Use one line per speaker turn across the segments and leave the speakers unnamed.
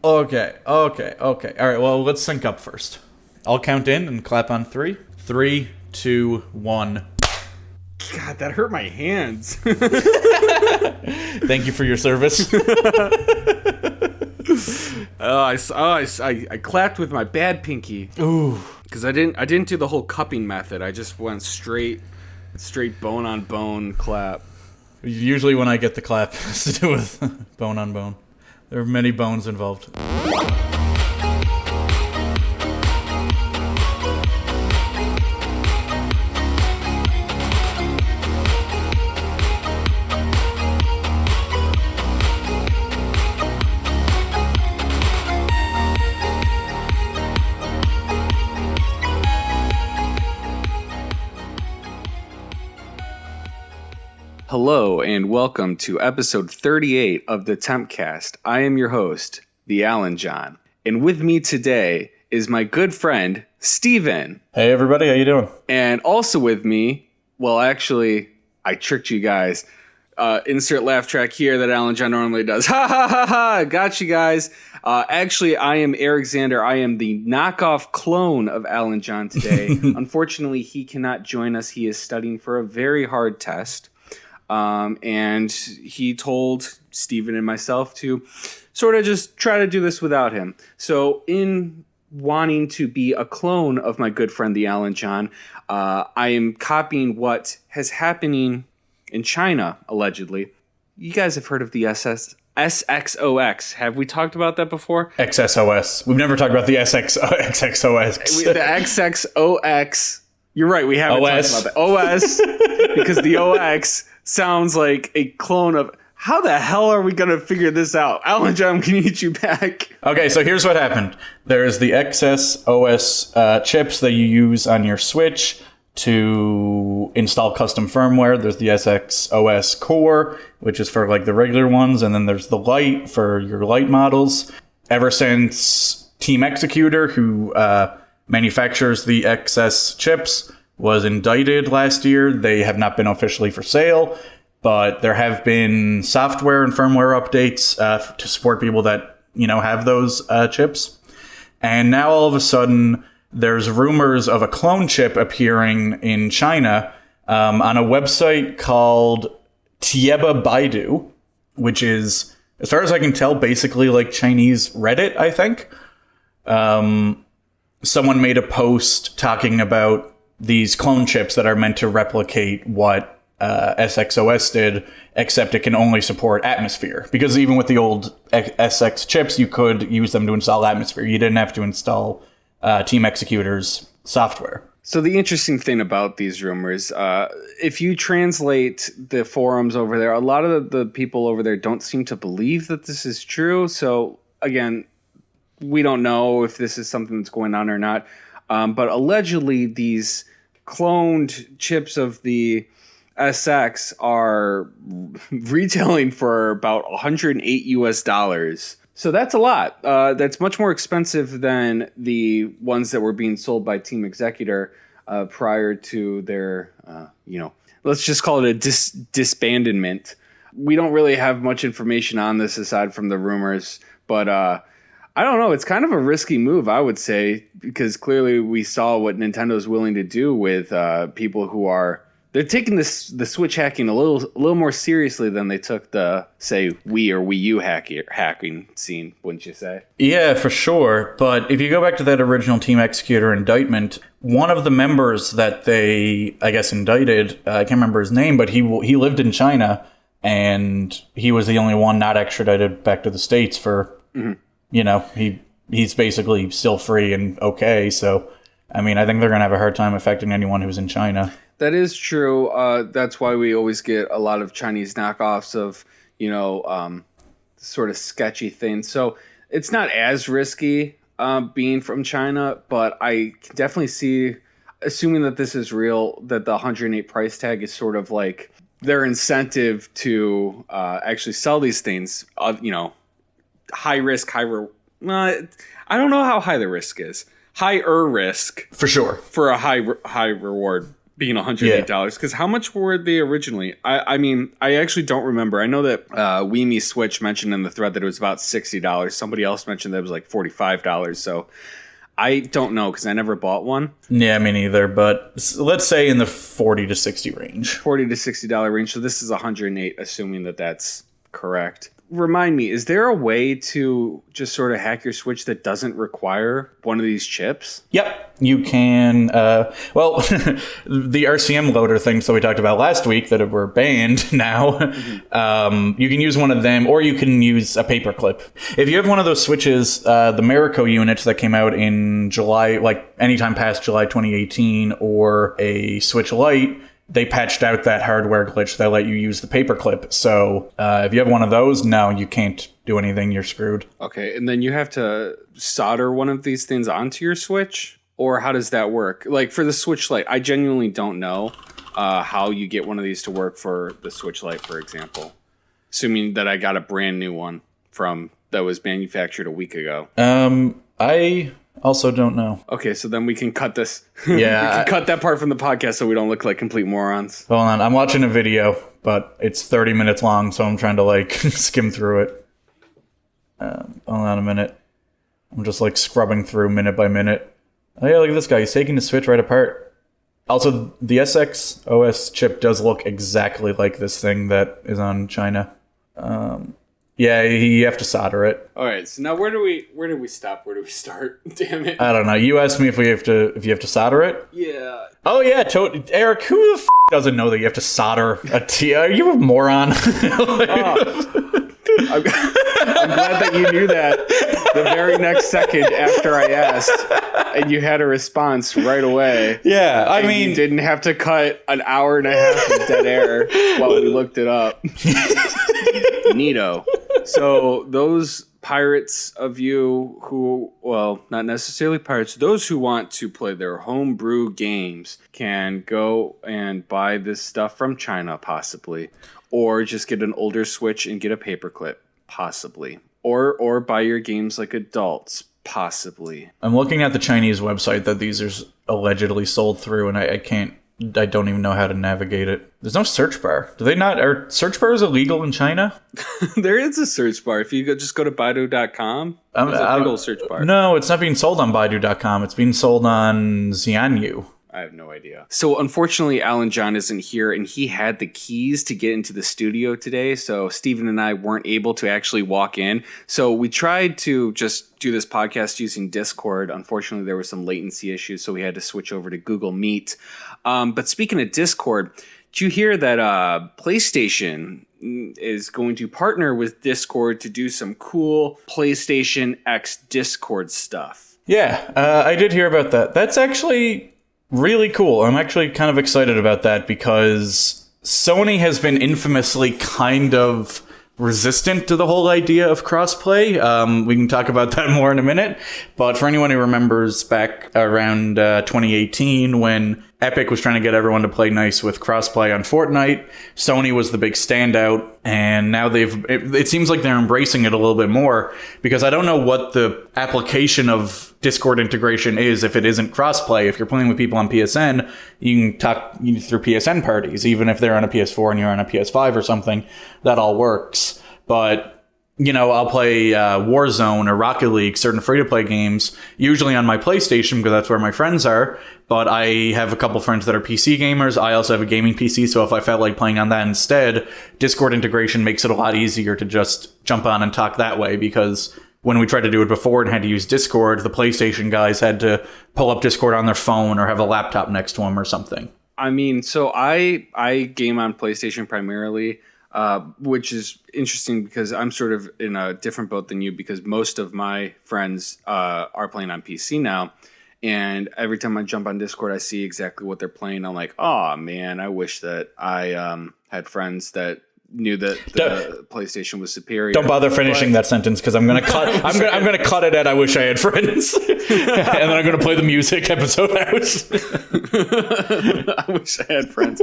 Okay. All right, well, let's sync up first. I'll count in and clap on 3. 3, 2, 1.
God, that hurt my hands.
Thank you for your service.
I clapped with my bad pinky.
Ooh.
Because I didn't do the whole cupping method. I just went straight bone on bone clap.
Usually when I get the clap, it has to do with bone on bone. There are many bones involved.
Hello and welcome to episode 38 of the Tempcast. I am your host, the Alan John. And with me today is my good friend, Steven.
Hey everybody, how you doing?
And also with me, well actually, I tricked you guys. Insert laugh track here that Alan John normally does. Ha ha ha ha! Got you guys. Actually, I am Eric Zander. I am the knockoff clone of Alan John today. Unfortunately, he cannot join us. He is studying for a very hard test. And he told Steven and myself to sort of just try to do this without him. So in wanting to be a clone of my good friend, the Alan John, I am copying what has happening in China, allegedly. You guys have heard of the SXOX. Have we talked about that before?
XSOS. We've never talked about the XXOS.
The XXOX. You're right. We haven't talked about the OS because the OX sounds like a clone of... How the hell are we going to figure this out? Alan John, can you get you back?
Okay, so here's what happened. There's the XSOS chips that you use on your Switch to install custom firmware. There's the SXOS core, which is for like the regular ones, and then there's the Lite for your Lite models. Ever since Team Executor, who manufactures the XS chips, was indicted last year, they have not been officially for sale, but there have been software and firmware updates to support people that, have those chips. And now all of a sudden, there's rumors of a clone chip appearing in China on a website called Tieba Baidu, which is, as far as I can tell, basically like Chinese Reddit, I think. Someone made a post talking about these clone chips that are meant to replicate what SXOS did, except it can only support Atmosphere. Because even with the old SX chips, you could use them to install Atmosphere. You didn't have to install Team Executor's software.
So the interesting thing about these rumors, if you translate the forums over there, a lot of the people over there don't seem to believe that this is true. So again, we don't know if this is something that's going on or not. But allegedly, these cloned chips of the SX are retailing for about $108 US. So that's a lot. That's much more expensive than the ones that were being sold by Team Executor prior to their, let's just call it a disbandment. We don't really have much information on this aside from the rumors, but I don't know. It's kind of a risky move, I would say, because clearly we saw what Nintendo is willing to do with people who they're taking the Switch hacking a little more seriously than they took the, say, Wii or Wii U hacking scene, wouldn't you say?
Yeah, for sure. But if you go back to that original Team Executor indictment, one of the members that they, I guess, indicted, I can't remember his name, but he lived in China, and he was the only one not extradited back to the States for... Mm-hmm. He's basically still free and okay. So, I mean, I think they're going to have a hard time affecting anyone who's in China.
That is true. That's why we always get a lot of Chinese knockoffs of, sort of sketchy things. So it's not as risky being from China, but I can definitely see, assuming that this is real, that the 108 price tag is sort of like their incentive to actually sell these things, high risk, high I don't know how high the risk is. Higher risk
for sure
for a high reward being $108. Because how much were they originally? I mean, I actually don't remember. I know that Weemy Switch mentioned in the thread that it was about $60. Somebody else mentioned that it was like $45. So I don't know because I never bought one.
Yeah, me neither. But let's say in the $40 to $60 range.
$40 to $60 range. So this is $108, assuming that that's correct. Remind me, is there a way to just sort of hack your Switch that doesn't require one of these chips?
Yep, you can. Well, the RCM loader things that we talked about last week that were banned now, you can use one of them, or you can use a paperclip. If you have one of those Switches, the Marico units that came out in July, like anytime past July 2018, or a Switch Lite, they patched out that hardware glitch that let you use the paperclip. So if you have one of those, no, you can't do anything. You're screwed.
Okay, and then you have to solder one of these things onto your Switch? Or how does that work? Like for the Switch Lite, I genuinely don't know how you get one of these to work for the Switch Lite, for example. Assuming that I got a brand new one that was manufactured a week ago.
I also don't know.
Okay, so then we can cut this.
Yeah.
We can cut that part from the podcast so we don't look like complete morons.
Hold on, I'm watching a video, but it's 30 minutes long, so I'm trying to like skim through it. Hold on a minute. I'm just like scrubbing through minute by minute. Oh yeah, look at this guy. He's taking the Switch right apart. Also, the SX OS chip does look exactly like this thing that is on China. Yeah, you have to solder it.
All right, so now where do we stop? Where do we start? Damn it!
I don't know. You asked me if you have to solder it.
Yeah.
Oh yeah, Eric. Who the doesn't know that you have to solder a T? Are you a moron?
I'm glad that you knew that the very next second after I asked, and you had a response right away.
Yeah, I mean,
you didn't have to cut an hour and a half of dead air while we looked it up. Neato. So those pirates of you who, well, not necessarily pirates, those who want to play their homebrew games can go and buy this stuff from China, possibly, or just get an older Switch and get a paperclip, possibly, or buy your games like adults, possibly.
I'm looking at the Chinese website that these are allegedly sold through, and I don't even know how to navigate it. There's no search bar. Do they not? Are search bars illegal in China?
There is a search bar. If you just go to Baidu.com, there's a big old search bar.
No, it's not being sold on Baidu.com. It's being sold on Xianyu.
I have no idea. So unfortunately, Alan John isn't here, and he had the keys to get into the studio today. So Steven and I weren't able to actually walk in. So we tried to just do this podcast using Discord. Unfortunately, there were some latency issues, so we had to switch over to Google Meet. But speaking of Discord, did you hear that PlayStation is going to partner with Discord to do some cool PlayStation X Discord stuff?
Yeah, I did hear about that. That's actually really cool. I'm actually kind of excited about that because Sony has been infamously kind of resistant to the whole idea of crossplay. We can talk about that more in a minute. But for anyone who remembers back around 2018 when Epic was trying to get everyone to play nice with crossplay on Fortnite, Sony was the big standout, and now it seems like they're embracing it a little bit more, because I don't know what the application of Discord integration is if it isn't crossplay. If you're playing with people on PSN, you can talk through PSN parties, even if they're on a PS4 and you're on a PS5 or something, that all works. But you know, I'll play Warzone or Rocket League, certain free-to-play games, usually on my PlayStation because that's where my friends are. But I have a couple friends that are PC gamers. I also have a gaming PC, so if I felt like playing on that instead, Discord integration makes it a lot easier to just jump on and talk that way, because when we tried to do it before and had to use Discord, the PlayStation guys had to pull up Discord on their phone or have a laptop next to them or something.
I mean, so I game on PlayStation primarily. Which is interesting because I'm sort of in a different boat than you, because most of my friends are playing on PC now. And every time I jump on Discord, I see exactly what they're playing. I'm like, oh, man, I wish that I had friends that knew that the PlayStation was superior.
Don't bother finishing that sentence, because I'm gonna cut. I'm gonna cut it at "I wish I had friends," and then I'm gonna play the music episode out.
I wish I had friends.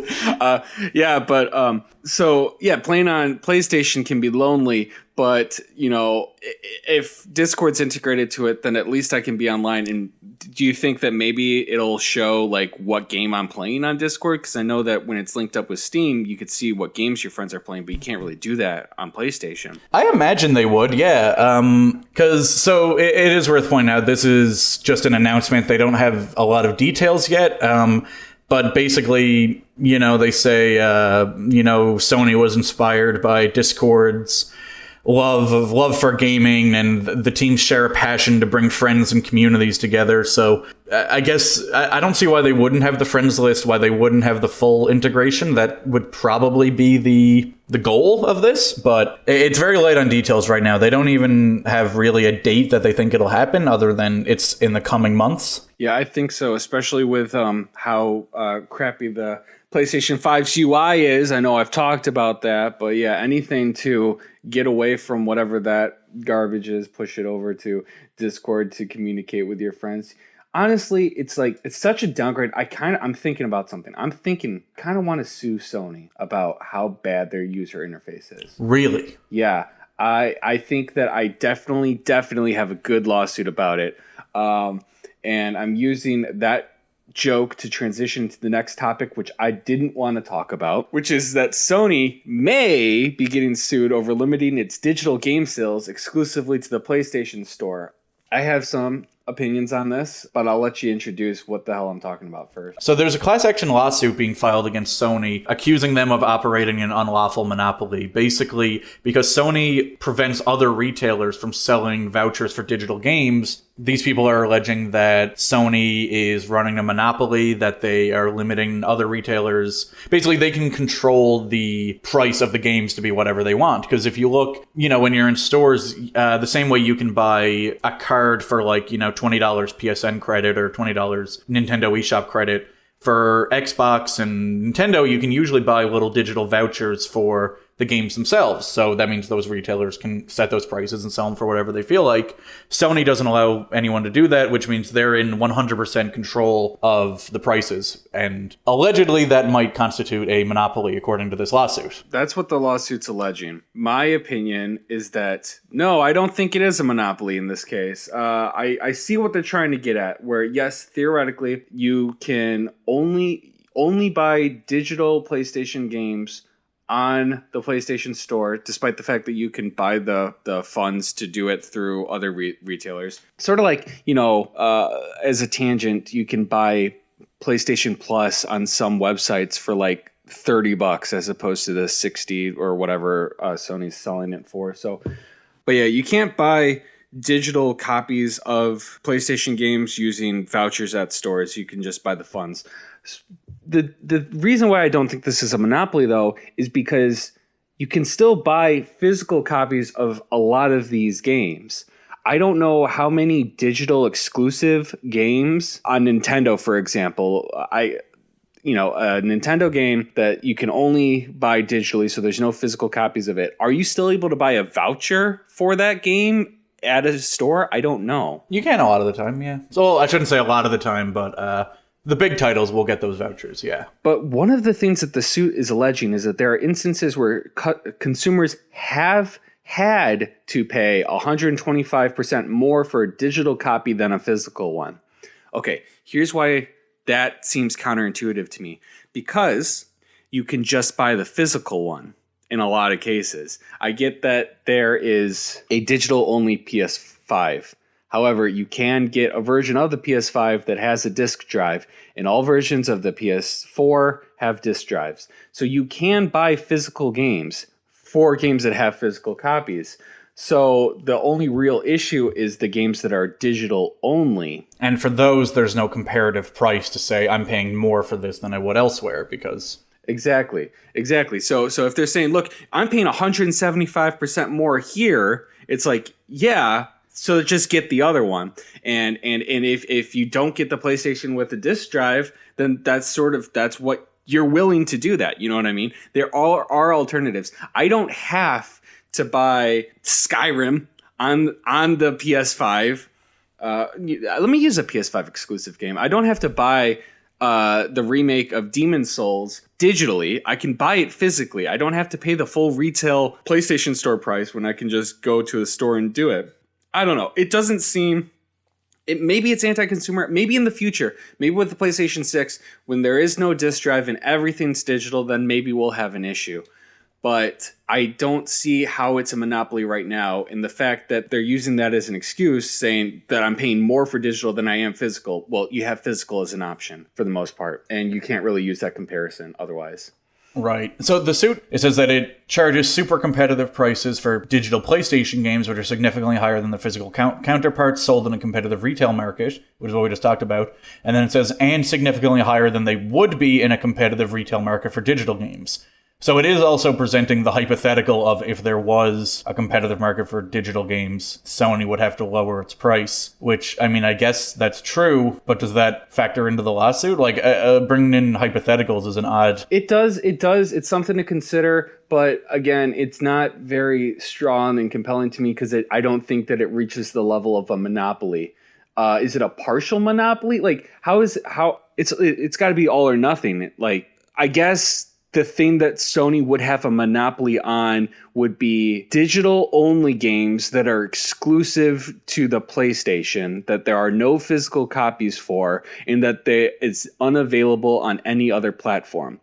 So playing on PlayStation can be lonely, But, if Discord's integrated to it, then at least I can be online. And do you think that maybe it'll show like what game I'm playing on Discord? Because I know that when it's linked up with Steam, you could see what games your friends are playing, but you can't really do that on PlayStation.
I imagine they would, yeah. It is worth pointing out, this is just an announcement. They don't have a lot of details yet. But basically, they say, Sony was inspired by Discord's love for gaming, and the teams share a passion to bring friends and communities together. So I guess I don't see why they wouldn't have the friends list, why they wouldn't have the full integration. That would probably be the goal of this, but it's very light on details right now. They don't even have really a date that they think it'll happen, other than it's in the coming months.
Yeah, I think so, especially with how crappy the PlayStation 5's UI is. I know I've talked about that, but yeah, anything to get away from whatever that garbage is, push it over to Discord to communicate with your friends. Honestly, it's such a downgrade. I'm thinking about something. Kind of want to sue Sony about how bad their user interface is.
Really?
Yeah, I think that I definitely have a good lawsuit about it. And I'm using that joke to transition to the next topic, which I didn't want to talk about, which is that Sony may be getting sued over limiting its digital game sales exclusively to the PlayStation Store. I have some opinions on this, but I'll let you introduce what the hell I'm talking about first.
So there's a class action lawsuit being filed against Sony, accusing them of operating an unlawful monopoly, basically because Sony prevents other retailers from selling vouchers for digital games. These people are alleging that Sony is running a monopoly, that they are limiting other retailers. Basically, they can control the price of the games to be whatever they want. Because if you look, when you're in stores, the same way you can buy a card for $20 PSN credit or $20 Nintendo eShop credit, for Xbox and Nintendo, you can usually buy little digital vouchers for the games themselves. So that means those retailers can set those prices and sell them for whatever they feel like. Sony doesn't allow anyone to do that, which means they're in 100% control of the prices. And allegedly that might constitute a monopoly according to this lawsuit.
That's what the lawsuit's alleging. My opinion is that, no, I don't think it is a monopoly in this case. I see what they're trying to get at, where yes, theoretically, you can only buy digital PlayStation games on the PlayStation Store, despite the fact that you can buy the funds to do it through other retailers. Sort of like, as a tangent, you can buy PlayStation Plus on some websites for like $30 as opposed to the 60 or whatever Sony's selling it for. So, but yeah, you can't buy digital copies of PlayStation games using vouchers at stores. You can just buy the funds. The reason why I don't think this is a monopoly, though, is because you can still buy physical copies of a lot of these games. I don't know how many digital exclusive games on Nintendo, for example. A Nintendo game that you can only buy digitally, so there's no physical copies of it. Are you still able to buy a voucher for that game at a store? I don't know.
You can a lot of the time, yeah. So I shouldn't say a lot of the time, but the big titles will get those vouchers, yeah.
But one of the things that the suit is alleging is that there are instances where consumers have had to pay 125% more for a digital copy than a physical one. Okay, here's why that seems counterintuitive to me. Because you can just buy the physical one in a lot of cases. I get that there is a digital-only PS5. However, you can get a version of the PS5 that has a disk drive, and all versions of the PS4 have disk drives. So you can buy physical games for games that have physical copies. So the only real issue is the games that are digital only.
And for those, there's no comparative price to say, I'm paying more for this than I would elsewhere, because...
Exactly. So if they're saying, look, I'm paying 175% more here, it's like, yeah... So just get the other one, and if you don't get the PlayStation with the disc drive, then that's what you're willing to do. That, you know what I mean? There are alternatives. I don't have to buy Skyrim on the PS5. Let me use a PS5 exclusive game. I don't have to buy the remake of Demon's Souls digitally. I can buy it physically. I don't have to pay the full retail PlayStation Store price when I can just go to a store and do it. I don't know. It doesn't seem... maybe it's anti-consumer. Maybe in the future, maybe with the PlayStation 6, when there is no disc drive and everything's digital, then maybe we'll have an issue. But I don't see how it's a monopoly right now. And the fact that they're using that as an excuse, saying that I'm paying more for digital than I am physical. Well, you have physical as an option for the most part. And you can't really use that comparison otherwise.
Right. So the suit, it says that it charges super competitive prices for digital PlayStation games, which are significantly higher than the physical counterparts sold in a competitive retail market, which is what we just talked about. And then it says, and significantly higher than they would be in a competitive retail market for digital games. So it is also presenting the hypothetical of if there was a competitive market for digital games, Sony would have to lower its price, which, I mean, I guess that's true, but does that factor into the lawsuit? Like, bringing in hypotheticals is an odd...
It does. It's something to consider, but again, it's not very strong and compelling to me because I don't think that it reaches the level of a monopoly. Is it a partial monopoly? Like, it's got to be all or nothing. Like, I guess... the thing that Sony would have a monopoly on would be digital-only games that are exclusive to the PlayStation, that there are no physical copies for, and that it's unavailable on any other platform.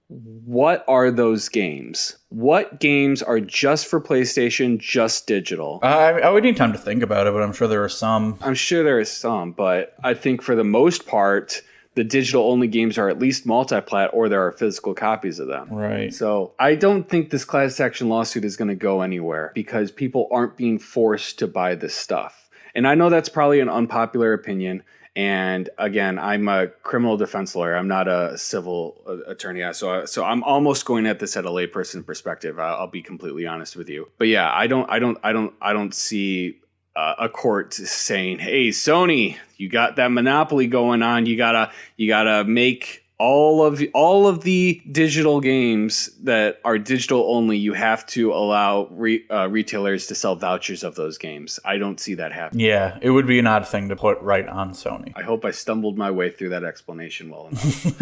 What are those games? What games are just for PlayStation, just digital?
I would need time to think about it, but I'm sure there are some.
I'm sure there are some, but I think for the most part... the digital-only games are at least multi-plat, or there are physical copies of them.
Right.
So I don't think this class action lawsuit is going to go anywhere because people aren't being forced to buy this stuff. And I know that's probably an unpopular opinion. And again, I'm a criminal defense lawyer. I'm not a civil attorney. So I'm almost going at this at a layperson perspective. I'll be completely honest with you. But yeah, I don't see a court saying, "Hey, Sony, you got that monopoly going on. You gotta make all of the digital games that are digital only. You have to allow retailers to sell vouchers of those games." I don't see that happening.
Yeah, it would be an odd thing to put right on Sony.
I hope I stumbled my way through that explanation well enough.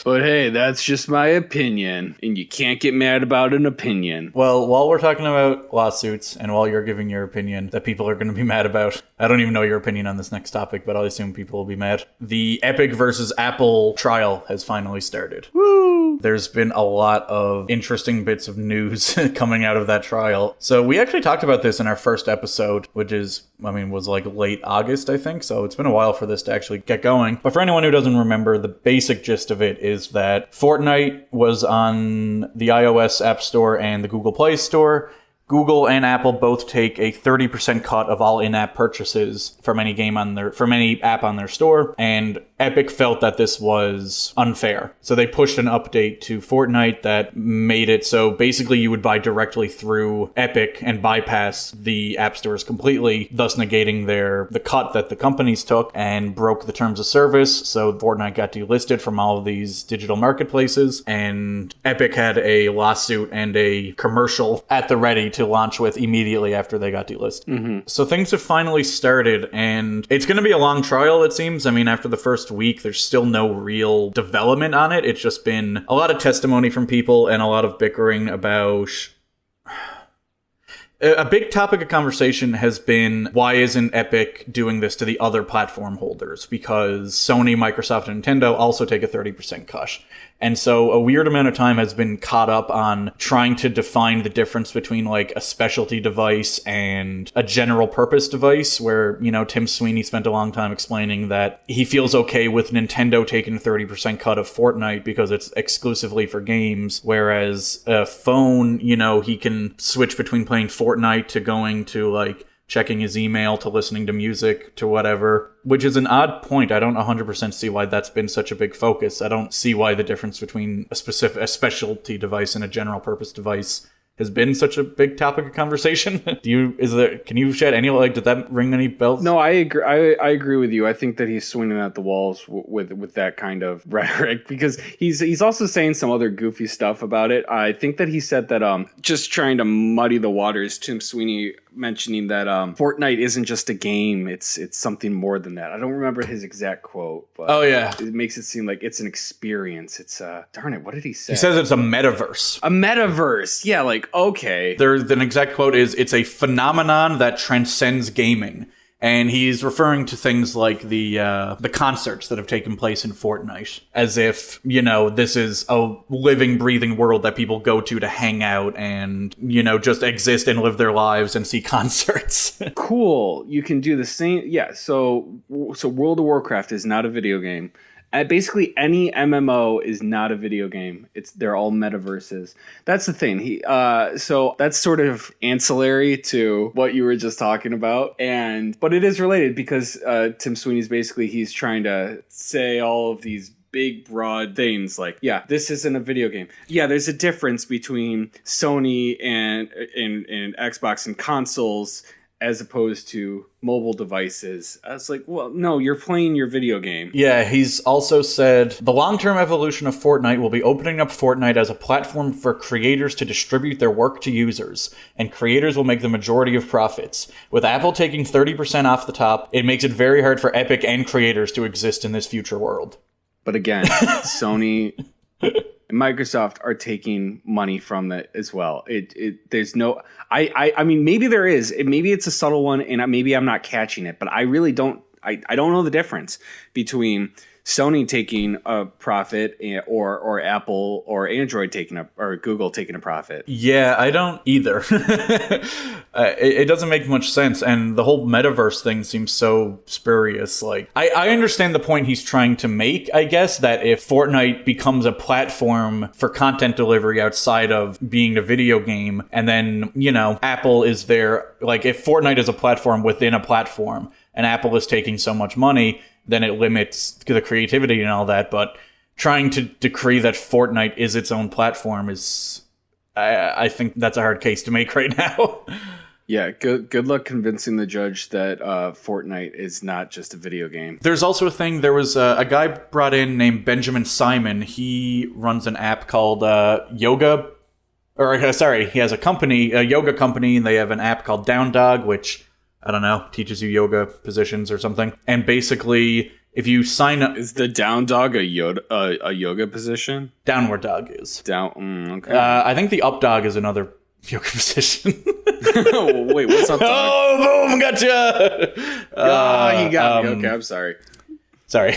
But hey, that's just my opinion, and you can't get mad about an opinion.
Well, while we're talking about lawsuits, and while you're giving your opinion that people are going to be mad about, I don't even know your opinion on this next topic, but I'll assume people will be mad. The Epic versus Apple trial has finally started.
Woo!
There's been a lot of interesting bits of news coming out of that trial. So we actually talked about this in our first episode, which was like late August, I think. So it's been a while for this to actually get going. But for anyone who doesn't remember, the basic gist of it is that Fortnite was on the iOS App Store and the Google Play Store. Google and Apple both take a 30% cut of all in-app purchases from any app on their store, and Epic felt that this was unfair. So they pushed an update to Fortnite that made it so basically you would buy directly through Epic and bypass the app stores completely, thus negating the cut that the companies took, and broke the terms of service. So Fortnite got delisted from all of these digital marketplaces, and Epic had a lawsuit and a commercial at the ready to launch with immediately after they got delisted. Mm-hmm. So things have finally started, and it's going to be a long trial, it seems. I mean, after the first week, there's still no real development on it. It's just been a lot of testimony from people and a lot of bickering about... A big topic of conversation has been, why isn't Epic doing this to the other platform holders? Because Sony, Microsoft, and Nintendo also take a 30% cut. And so a weird amount of time has been caught up on trying to define the difference between like a specialty device and a general purpose device, where, Tim Sweeney spent a long time explaining that he feels okay with Nintendo taking a 30% cut of Fortnite because it's exclusively for games, whereas a phone, he can switch between playing Fortnite to going to like checking his email to listening to music to whatever, which is an odd point. I don't 100% see why that's been such a big focus. I don't see why the difference between a specialty device and a general purpose device has been such a big topic of conversation. Can you shed any light? Did that ring any bells?
No, I agree. I agree with you. I think that he's swinging at the walls with that kind of rhetoric, because he's also saying some other goofy stuff about it. I think that he said that just trying to muddy the waters. Tim Sweeney mentioning that Fortnite isn't just a game; it's something more than that. I don't remember his exact quote, but it makes it seem like it's an experience. It's darn it, what did he say?
He says it's a metaverse.
A metaverse, yeah. Like, okay,
There's an exact quote is it's a phenomenon that transcends gaming. And he's referring to things like the concerts that have taken place in Fortnite, as if, you know, this is a living, breathing world that people go to hang out and, you know, just exist and live their lives and see concerts.
Cool. You can do the same. Yeah. So World of Warcraft is not a video game. Basically, any MMO is not a video game. They're all metaverses. That's the thing. So that's sort of ancillary to what you were just talking about, but it is related because Tim Sweeney's basically he's trying to say all of these big broad things like, yeah, this isn't a video game. Yeah, there's a difference between Sony and Xbox and consoles as opposed to mobile devices. I was like, well, no, you're playing your video game.
Yeah, he's also said, the long-term evolution of Fortnite will be opening up Fortnite as a platform for creators to distribute their work to users, and creators will make the majority of profits. With Apple taking 30% off the top, it makes it very hard for Epic and creators to exist in this future world.
But again, Sony and Microsoft are taking money from that as well. There's no, I mean, maybe there is, maybe it's a subtle one, and maybe I'm not catching it, but I really don't, I don't know the difference between Sony taking a profit or Apple or Android or Google taking a profit.
Yeah, I don't either. It doesn't make much sense, and the whole metaverse thing seems so spurious. Like, I understand the point he's trying to make, I guess, that if Fortnite becomes a platform for content delivery outside of being a video game, and then, you know, Apple is there, like, if Fortnite is a platform within a platform, and Apple is taking so much money, then it limits the creativity and all that. But trying to decree that Fortnite is its own platform is, I think that's a hard case to make right now.
Yeah, good luck convincing the judge that Fortnite is not just a video game.
There's also a thing, there was a guy brought in named Benjamin Simon. He runs an app called Yoga, he has a yoga company, and they have an app called Down Dog, which, I don't know, teaches you yoga positions or something. And basically, if you sign up...
Is the down dog a yoga position?
Downward dog is.
Okay.
I think the up dog is another yoga position.
Wait, what's up dog?
Oh, boom, gotcha!
You got me. Okay, I'm sorry.
Sorry.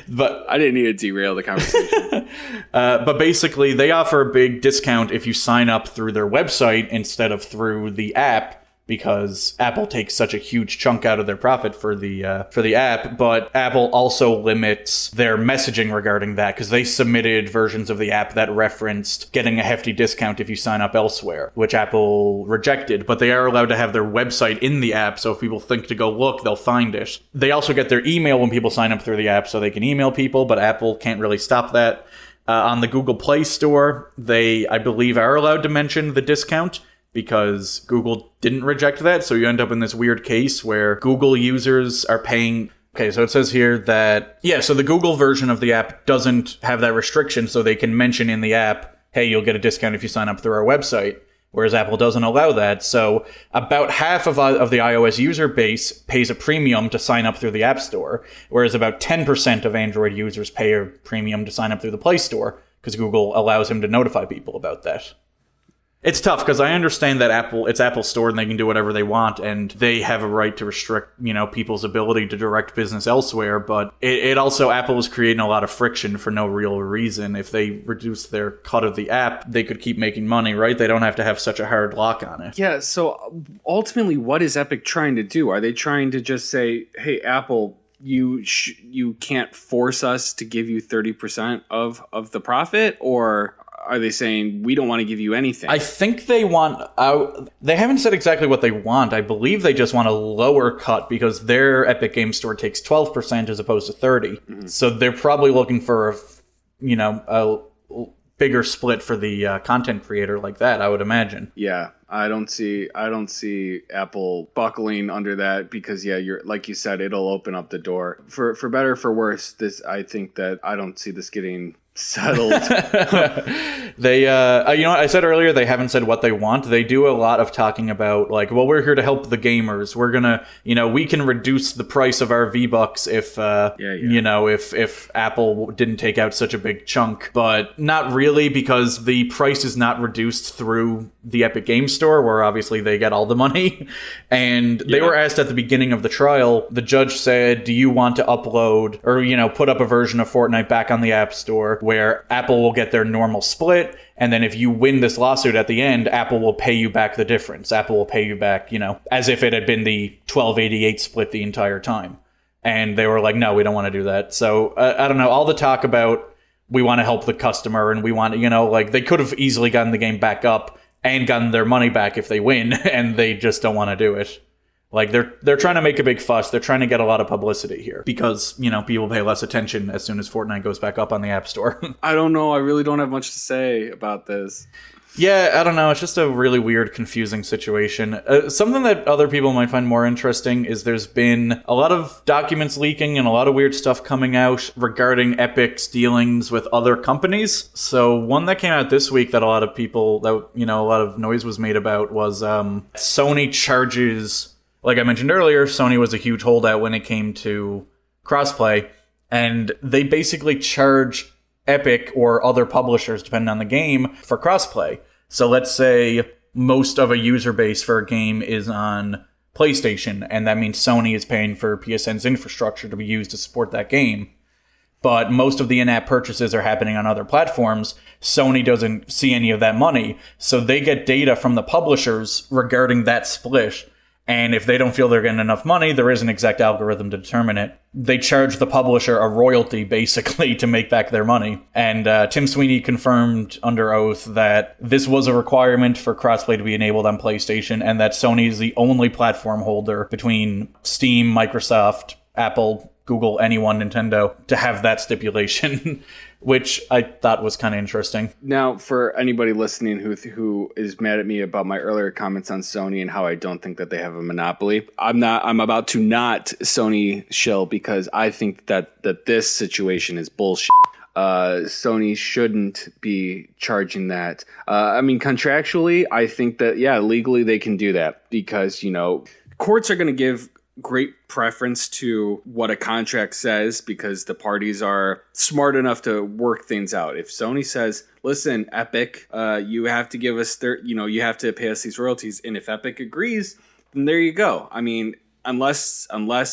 But
I didn't need to derail the conversation.
But basically, they offer a big discount if you sign up through their website instead of through the app, because Apple takes such a huge chunk out of their profit for the app. But Apple also limits their messaging regarding that, because they submitted versions of the app that referenced getting a hefty discount if you sign up elsewhere, which Apple rejected. But they are allowed to have their website in the app, so if people think to go look, they'll find it. They also get their email when people sign up through the app, so they can email people, but Apple can't really stop that. On the Google Play Store, they, I believe, are allowed to mention the discount, because Google didn't reject that, so you end up in this weird case where Google users are paying... Okay, so it says here that... Yeah, so the Google version of the app doesn't have that restriction, so they can mention in the app, hey, you'll get a discount if you sign up through our website, whereas Apple doesn't allow that. So about half of the iOS user base pays a premium to sign up through the App Store, whereas about 10% of Android users pay a premium to sign up through the Play Store, because Google allows him to notify people about that. It's tough, because I understand that it's Apple's store and they can do whatever they want, and they have a right to restrict, you know, people's ability to direct business elsewhere, but it also, Apple is creating a lot of friction for no real reason. If they reduce their cut of the app, they could keep making money, right? They don't have to have such a hard lock on it.
Yeah, so ultimately, what is Epic trying to do? Are they trying to just say, hey, Apple, you can't force us to give you 30% of the profit, or... Are they saying we don't want to give you anything?
I think they want... they haven't said exactly what they want. I believe they just want a lower cut because their Epic Game Store takes 12% as opposed to 30%. Mm-hmm. So they're probably looking for a bigger split for the content creator like that, I would imagine.
Yeah, I don't see Apple buckling under that, because you're, like you said, it'll open up the door for better or for worse. I think that I don't see this getting Settled.
They, you know, I said earlier they haven't said what they want. They do a lot of talking about like, well, we're here to help the gamers. We're gonna, you know, we can reduce the price of our V-Bucks if, you know, if Apple didn't take out such a big chunk. But not really, because the price is not reduced through the Epic Game Store, where obviously they get all the money. And they were asked at the beginning of the trial, the judge said, do you want to upload or, you know, put up a version of Fortnite back on the App Store where Apple will get their normal split, and then if you win this lawsuit at the end, Apple will pay you back the difference. Apple will pay you back, you know, as if it had been the 1288 split the entire time. And they were like, no, we don't want to do that. So I don't know, all the talk about we want to help the customer and we want, you know, like they could have easily gotten the game back up and gotten their money back if they win, and they just don't want to do it. Like they're trying to make a big fuss. They're trying to get a lot of publicity here because, you know, people pay less attention as soon as Fortnite goes back up on the App Store.
I don't know. I really don't have much to say about this.
Yeah, I don't know. It's just a really weird, confusing situation. Something that other people might find more interesting is there's been a lot of documents leaking and a lot of weird stuff coming out regarding Epic's dealings with other companies. So one that came out this week that a lot of people, that, you know, a lot of noise was made about was Sony charges. Like I mentioned earlier, Sony was a huge holdout when it came to crossplay, and they basically charge Epic or other publishers, depending on the game, for crossplay. So let's say most of a user base for a game is on PlayStation, and that means Sony is paying for PSN's infrastructure to be used to support that game. But most of the in-app purchases are happening on other platforms. Sony doesn't see any of that money, so they get data from the publishers regarding that split. And if they don't feel they're getting enough money, there is an exact algorithm to determine it. They charge the publisher a royalty, basically, to make back their money. And Tim Sweeney confirmed under oath that this was a requirement for crossplay to be enabled on PlayStation, and that Sony is the only platform holder between Steam, Microsoft, Apple, Google, anyone, Nintendo, to have that stipulation, which I thought was kind of interesting.
Now, for anybody listening who is mad at me about my earlier comments on Sony and how I don't think that they have a monopoly, I'm about to not Sony shill because I think that this situation is bullshit. Sony shouldn't be charging that. I mean, contractually, I think that, yeah, legally they can do that because, you know, courts are going to give great preference to what a contract says because the parties are smart enough to work things out. If Sony says, listen, Epic, you have to give us, you have to pay us these royalties. And if Epic agrees, then there you go. I mean, unless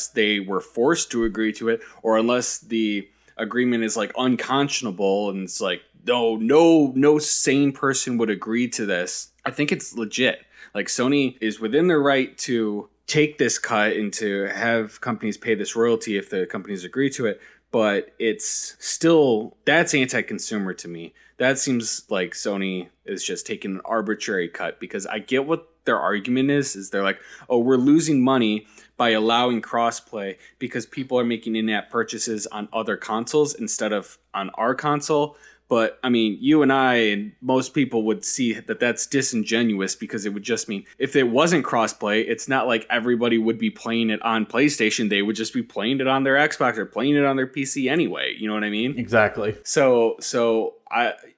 they were forced to agree to it, or unless the agreement is like unconscionable and it's like, no sane person would agree to this, I think it's legit. Like Sony is within their right to take this cut and to have companies pay this royalty if the companies agree to it, but it's still, that's anti-consumer to me. That seems like Sony is just taking an arbitrary cut because I get what their argument is they're like, oh, we're losing money by allowing crossplay because people are making in-app purchases on other consoles instead of on our console. But, I mean, you and I and most people would see that that's disingenuous because it would just mean if it wasn't crossplay, it's not like everybody would be playing it on PlayStation. They would just be playing it on their Xbox or playing it on their PC anyway. You know what I mean?
Exactly.
So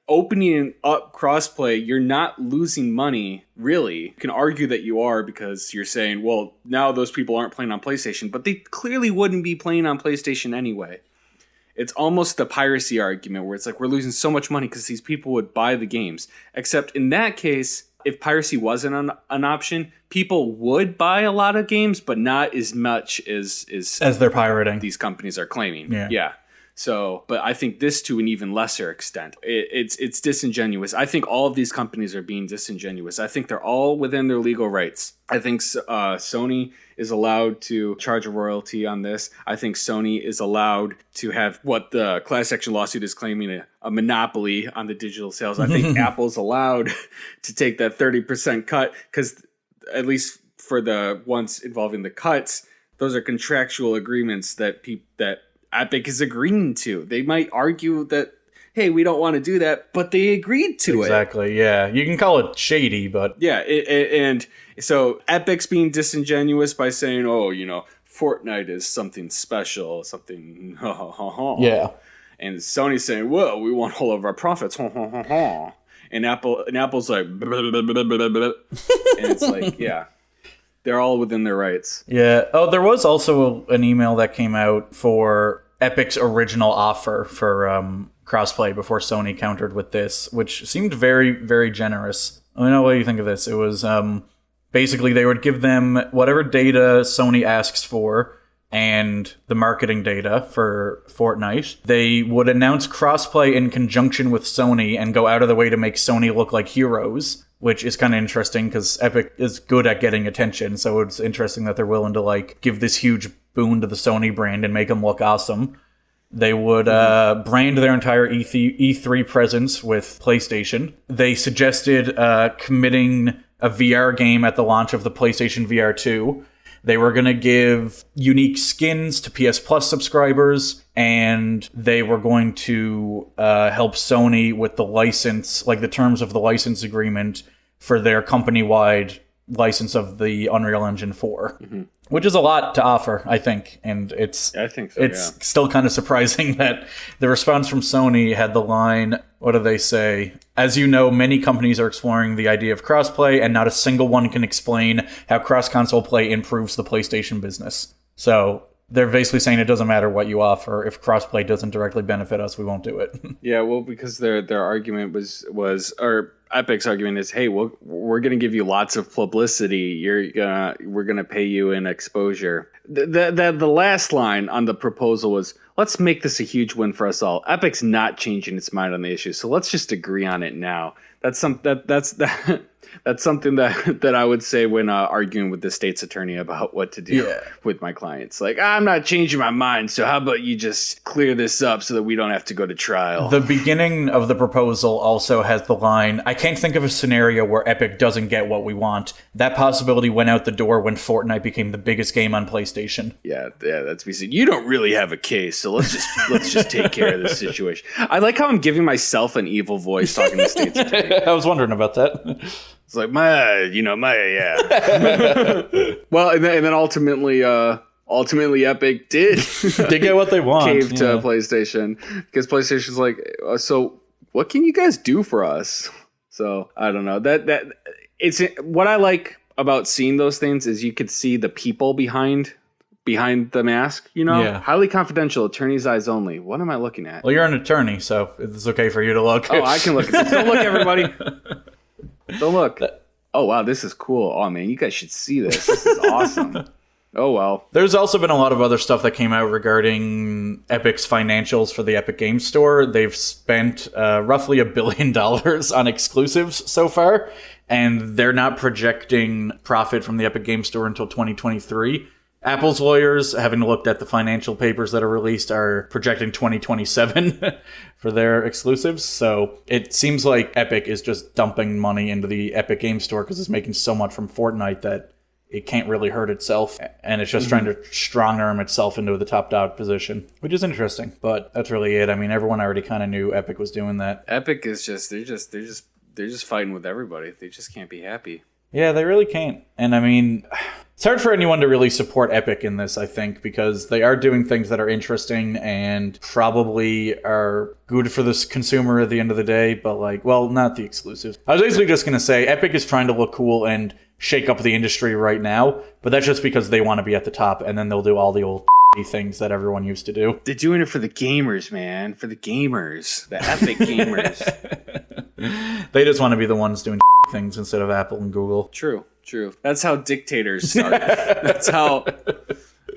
opening up crossplay, you're not losing money, really. You can argue that you are because you're saying, well, now those people aren't playing on PlayStation, but they clearly wouldn't be playing on PlayStation anyway. It's almost the piracy argument where it's like we're losing so much money because these people would buy the games. Except in that case, if piracy wasn't an option, people would buy a lot of games, but not as much as
they're pirating.
These companies are claiming.
Yeah.
So, but I think this to an even lesser extent. It's disingenuous. I think all of these companies are being disingenuous. I think they're all within their legal rights. I think Sony is allowed to charge a royalty on this. I think Sony is allowed to have what the class action lawsuit is claiming a monopoly on the digital sales. I think Apple's allowed to take that 30% cut because at least for the ones involving the cuts, those are contractual agreements that Epic is agreeing to. They might argue that, hey, we don't want to do that, but they agreed to it.
Exactly, yeah. You can call it shady, but...
Yeah, and so Epic's being disingenuous by saying, oh, you know, Fortnite is something special, something...
Yeah.
And Sony's saying, "Whoa, we want all of our profits." And Apple's like, and it's like, yeah, they're all within their rights.
Yeah. Oh, there was also an email that came out for Epic's original offer for crossplay before Sony countered with this, which seemed very, very generous. I don't know what you think of this. It was basically they would give them whatever data Sony asks for and the marketing data for Fortnite. They would announce crossplay in conjunction with Sony and go out of the way to make Sony look like heroes, which is kind of interesting because Epic is good at getting attention. So it's interesting that they're willing to like give this huge boon to the Sony brand and make them look awesome. They would brand their entire E3 presence with PlayStation. They suggested committing a VR game at the launch of the PlayStation VR 2. They were going to give unique skins to PS Plus subscribers, and they were going to help Sony with the license, like the terms of the license agreement for their company-wide license of the Unreal Engine 4, which is a lot to offer, I think. And I think so, it's still kind of surprising that the response from Sony had the line, what do they say? As you know, many companies are exploring the idea of crossplay, and not a single one can explain how cross-console play improves the PlayStation business. So they're basically saying it doesn't matter what you offer. If crossplay doesn't directly benefit us, we won't do it.
Yeah, well, because their argument was or Epic's argument is, hey, we're going to give you lots of publicity. We're going to pay you in exposure. The last line on the proposal was, let's make this a huge win for us all. Epic's not changing its mind on the issue, so let's just agree on it now. That's something that I would say when arguing with the state's attorney about what to do with my clients. Like, I'm not changing my mind, so how about you just clear this up so that we don't have to go to trial?
The beginning of the proposal also has the line, I can't think of a scenario where Epic doesn't get what we want. That possibility went out the door when Fortnite became the biggest game on PlayStation.
Yeah, that's me saying, you don't really have a case, so let's just take care of this situation. I like how I'm giving myself an evil voice talking to the state's attorney.
I was wondering about that.
It's like, yeah. Well, and then ultimately Epic did
get what they want.
Cave to PlayStation, because PlayStation's like, so what can you guys do for us? So I don't know. That it's what I like about seeing those things is you could see the people behind the mask, highly confidential, attorney's eyes only. What am I looking at?
Well, you're an attorney, so it's okay for you to look.
Oh, I can look at this. Don't look, everybody. Don't look. Oh, wow, this is cool. Oh, man, you guys should see this. This is awesome. Oh, well.
There's also been a lot of other stuff that came out regarding Epic's financials for the Epic Games Store. They've spent roughly $1 billion on exclusives so far, and they're not projecting profit from the Epic Games Store until 2023. Apple's lawyers, having looked at the financial papers that are released, are projecting 2027 for their exclusives. So it seems like Epic is just dumping money into the Epic Game Store because it's making so much from Fortnite that it can't really hurt itself. And it's just trying to strong arm itself into the top dog position, which is interesting. But that's really it. I mean, everyone already kind of knew Epic was doing that.
Epic is they're just fighting with everybody. They just can't be happy.
Yeah, they really can't. And I mean, it's hard for anyone to really support Epic in this, I think, because they are doing things that are interesting and probably are good for this consumer at the end of the day, but not the exclusives. I was basically just going to say Epic is trying to look cool and shake up the industry right now, but that's just because they want to be at the top, and then they'll do all the old things that everyone used to do.
They're doing it for the gamers, man. For the gamers. The Epic gamers.
They just want to be the ones doing things instead of Apple and Google.
True. That's how dictators start. That's how,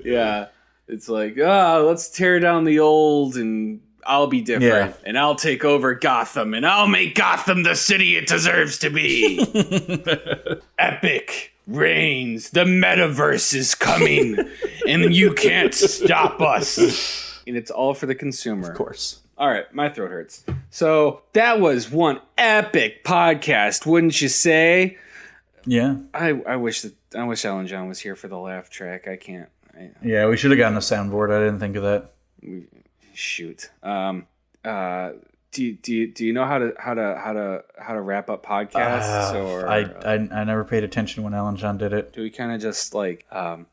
yeah. It's like, let's tear down the old and I'll be different. And I'll take over Gotham and I'll make Gotham the city it deserves to be. Epic reigns. The metaverse is coming and you can't stop us. And it's all for the consumer.
Of course.
All right, my throat hurts. So that was one epic podcast, wouldn't you say?
Yeah.
I wish Alan John was here for the laugh track. I can't.
Yeah, we should have gotten a soundboard. I didn't think of that.
Shoot. Do you know how to wrap up podcasts? Or
I never paid attention when Alan John did it.
Do we kind of just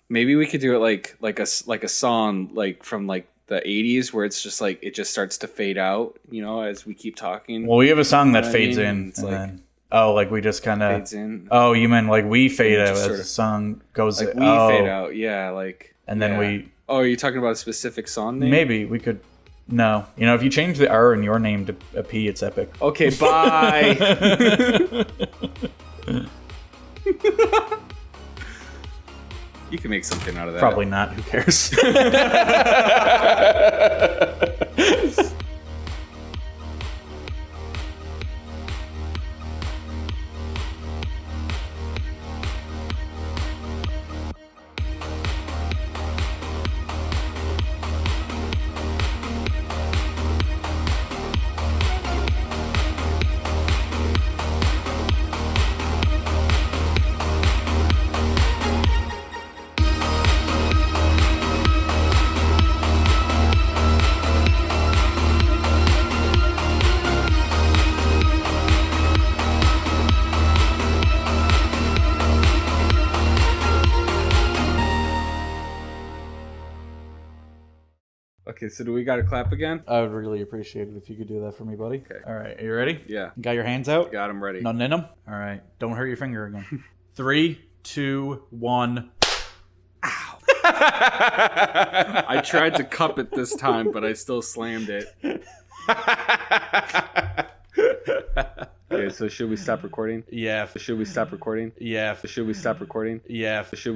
maybe we could do it like a song from the 80s where it's just like it just starts to fade out, you know, as we keep talking.
Well, we have a song that
You know what I
fades
mean?
in.
It's
And
like-
then, oh, like we just kind of
fades in.
Oh, you meant like we fade out
just
as
sort
the
of-
song goes.
Like we
oh,
fade out, yeah, like
and then
yeah.
we
Oh, are you talking about a specific song name?
maybe we could. No, you know, if you change the R in your name to a P, it's epic.
Okay, bye. You can make something out of that.
Probably not. Who cares?
Okay, so do we got to clap again?
I would really appreciate it if you could do that for me, buddy.
Okay.
All right, are you ready?
Yeah.
Got your hands out?
Got him ready.
Nothing in them? All right. Don't hurt your finger again. 3, 2, 1.
I tried to cup it this time, but I still slammed it. Okay, so should we stop recording?
Yeah.
Should we stop recording?
Yeah.
Should we stop recording?
Yeah.
Should